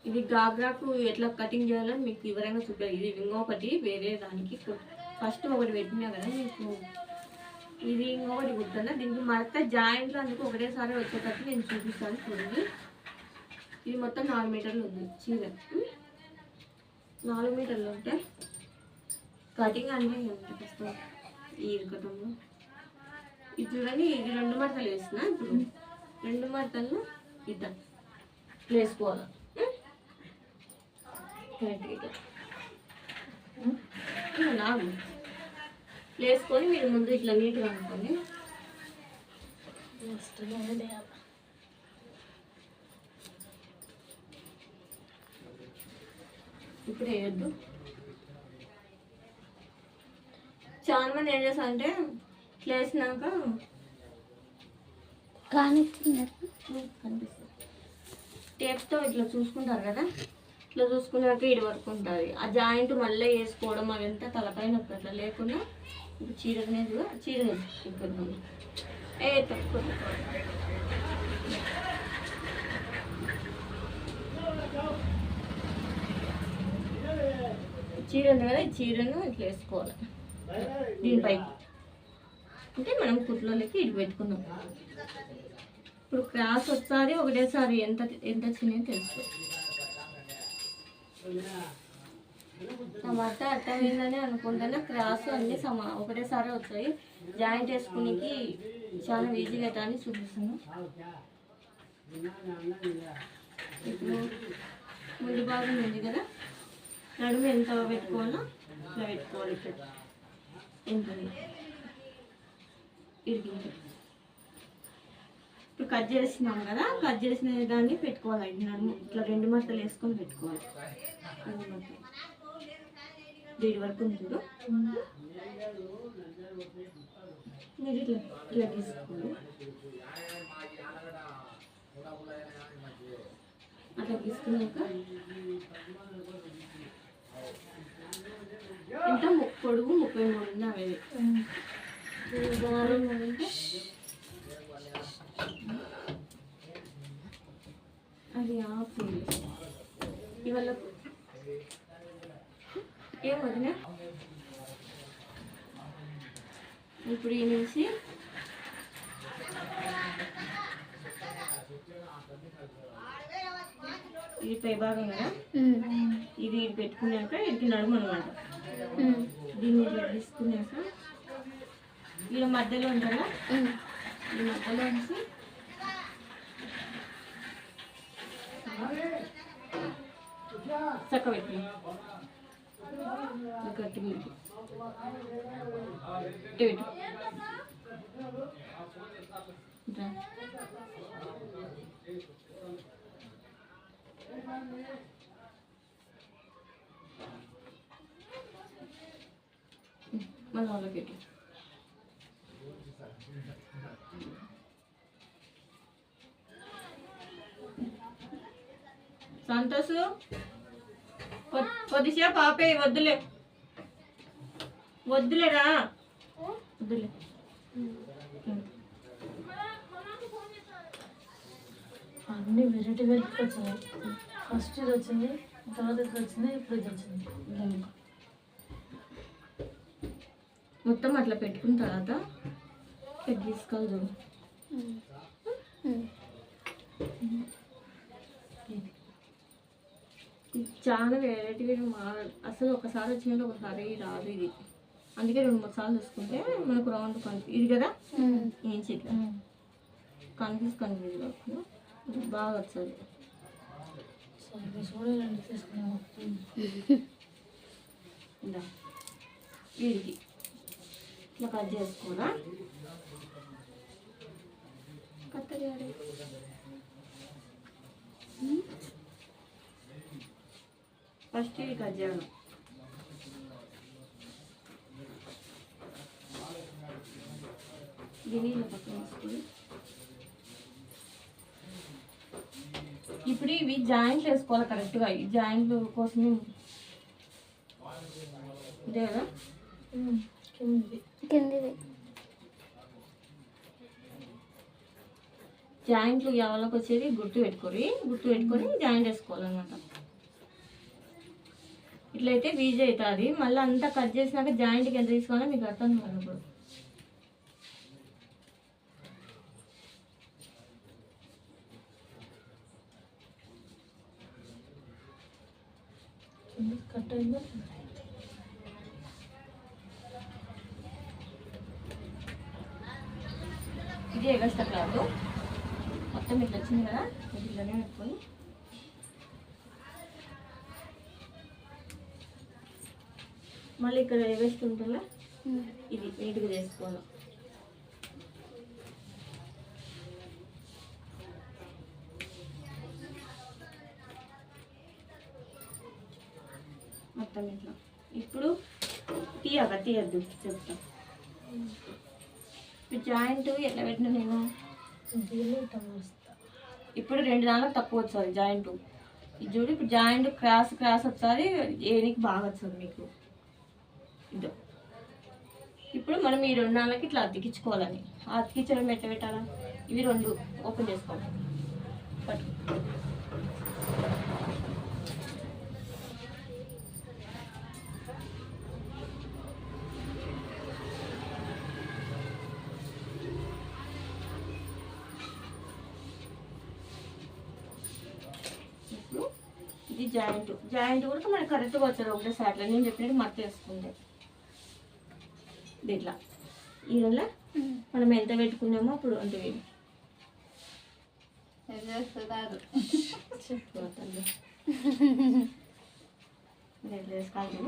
ఇది గాగ్రాకు ఎట్లా కటింగ్ చేయాలో మీకు వివరంగా చూపారు. ఇది ఇంకొకటి వేరే దానికి ఫస్ట్ ఒకటి పెట్టినా కదా మీకు, ఇది ఇంకొకటి కుడుతున్నా. దీనికి మడత జాయింట్లు అందుకు ఒకటేసారి వచ్చేటట్టు నేను చూపిస్తాను చూడండి. ఇది మొత్తం 4 మీటర్లు ఉంది చీర. 4 మీటర్లు ఉంటే కటింగ్ అంటే చూపిస్తాను. ఈ ఇరకటంలో ఇది చూడండి, ఇది 2 మడతలు వేసిన. ఇప్పుడు 2 మడతలను ఇద్దాం వేసుకోవాలి. నాకు వేసుకొని మీరు ముందు ఇట్లా నీట్గా అనుకోండి. ఇప్పుడు వేయద్దు. చాలా మంది ఏం చేస్తారంటే ఇట్లా వేసినాక కనిపిస్తుంది, టేప్తో ఇట్లా చూసుకుంటారు కదా, ఇట్లా చూసుకున్నాక ఇటు వరకు ఉంటుంది. ఆ జాయింట్ మళ్ళీ వేసుకోవడం అదంతా తలపై నొప్పి. అట్లా లేకుండా ఇప్పుడు చీర ఇక్కడ తక్కువ చీర ఉంది కదా, ఈ చీరను ఇట్లా వేసుకోవాలి దీనిపైకి. అంటే మనం కుట్లోకి ఇటు పెట్టుకుందాం. ఇప్పుడు క్రాస్ వచ్చాది ఒకటేసారి ఎంత ఎంత చిన్నది తెలుసు. నా భర్త అర్థమైందని అనుకుంటాను. క్రాస్ అన్నీ ఒకటేసారి వచ్చాయి. జాయింట్ వేసుకునేకి చాలా ఈజీగా అవుతా అని చూపిస్తాను. ఇప్పుడు ముందు భాగం ఉంది కదా, నడుము ఎంత పెట్టుకోవాలో ఇట్లా పెట్టుకోవాలి. ఇక్కడ ఎంత ఇరిగింది. ఇప్పుడు కట్ చేస్తున్నాం కదా, కట్ చేసిన దాన్ని పెట్టుకోవాలి. నడుము ఇట్లా 2 మడతలు వేసుకొని పెట్టుకోవాలి. 2 మడతలు దీని వరకు ఉంటుంది. మీరు ఇట్లా ఇట్లా తీసుకోవాలి. అట్లా తీసుకున్నాక ఎంత పొడుగు 33 ఉంది. అవి అది ఆఫ్ ఇవాళ ఏం వదినా. ఇప్పుడు ఈ నుంచి ఇది పై భాగం కదా, ఇది పెట్టుకున్నాక ఇది నడుము అనమాట. దీన్ని ఇట్లా తీసుకున్నాక ఇలా మధ్యలో ఉంటుందా, ఈ మధ్యలో ఉంచి చక్క పెట్టి గట్టి మీకు మళ్ళీ వాళ్ళకి పెట్టి సంతోష్ కొద్దిసేపు ఆపే. వద్దులేరా వద్దులే. అన్నీ వెరైటీ వెరైటీ వచ్చినాయి. ఫస్ట్ ఇది వచ్చింది, తర్వాత ఇది వచ్చింది, ఇప్పుడు ఇది వచ్చింది. మొత్తం అట్లా పెట్టుకున్న తర్వాత తీసుకోవాలి. చాలా వెరైటీ అసలు ఒకసారి వచ్చినట్టు ఒకసారి రాదు ఇది. అందుకే 2-3 సార్లు చూసుకుంటే మనకు రౌండ్ ఇది కదా ఏం ఇట్లా కన్ఫ్యూజ్ కాకుండా బాగా వచ్చాది. వీడికి ఇట్లా కట్ చేసుకోరా కత్తరి ఫస్ట్ ఇది కట్ చేయాలి. దీన్ని పక్కన వేసుకొని ఇప్పుడు ఇవి జాయింట్లు వేసుకోవాలి కరెక్ట్గా. ఈ జాయింట్లు కోసమే ఇదే కదా కిందిది జాయింట్లు ఎవరికి వచ్చేది గుర్తు పెట్టుకొని జాయింట్ వేసుకోవాలన్నమాట. ఇట్లయితే ఈజీ అవుతుంది. మళ్ళీ అంతా కట్ చేసినాక జాయింట్కి ఎంత తీసుకోవాలో మీకు అర్థం కాదు. ఇప్పుడు కట్ అయిందా? ఇది ఎగస్ట్రా క్లాత్ మొత్తం ఇట్లా వచ్చింది కదా, ఇట్లానే పెట్టుకొని మళ్ళీ ఇక్కడ ఎగస్ట్ ఉంటుందా ఇది నీట్గా చేసుకోవాలి. మొత్తం ఇట్లా. ఇప్పుడు తీయద్దు చెప్తా. ఇప్పుడు జాయింట్ ఎట్లా పెట్టినా నేను ఇప్పుడు 2 దానికి తక్కువ వస్తుంది జాయింట్. ఇది చూడు, ఇప్పుడు జాయింట్ క్రాస్ వస్తుంది, ఏనికి బాగా వస్తుంది మీకు. ఇదో ఇప్పుడు మనం ఈ 2 దానికి ఇట్లా అతికించుకోవాలని. అతికించడం ఎట్లా పెట్టాలా, ఇవి 2 ఓపెన్ చేసుకోవాలి. పట్టు ఇది జాయింట్ కూడా మనకి కరెక్ట్గా వచ్చారు ఒకటే సైడ్లో. నేను చెప్పినట్టు మడత వేసుకుంటే ఇట్లా ఇలా మనం ఎంత పెట్టుకున్నామో అప్పుడు అంటే చెప్పుకోవాలి. ఎట్లా వేసుకోవాలి.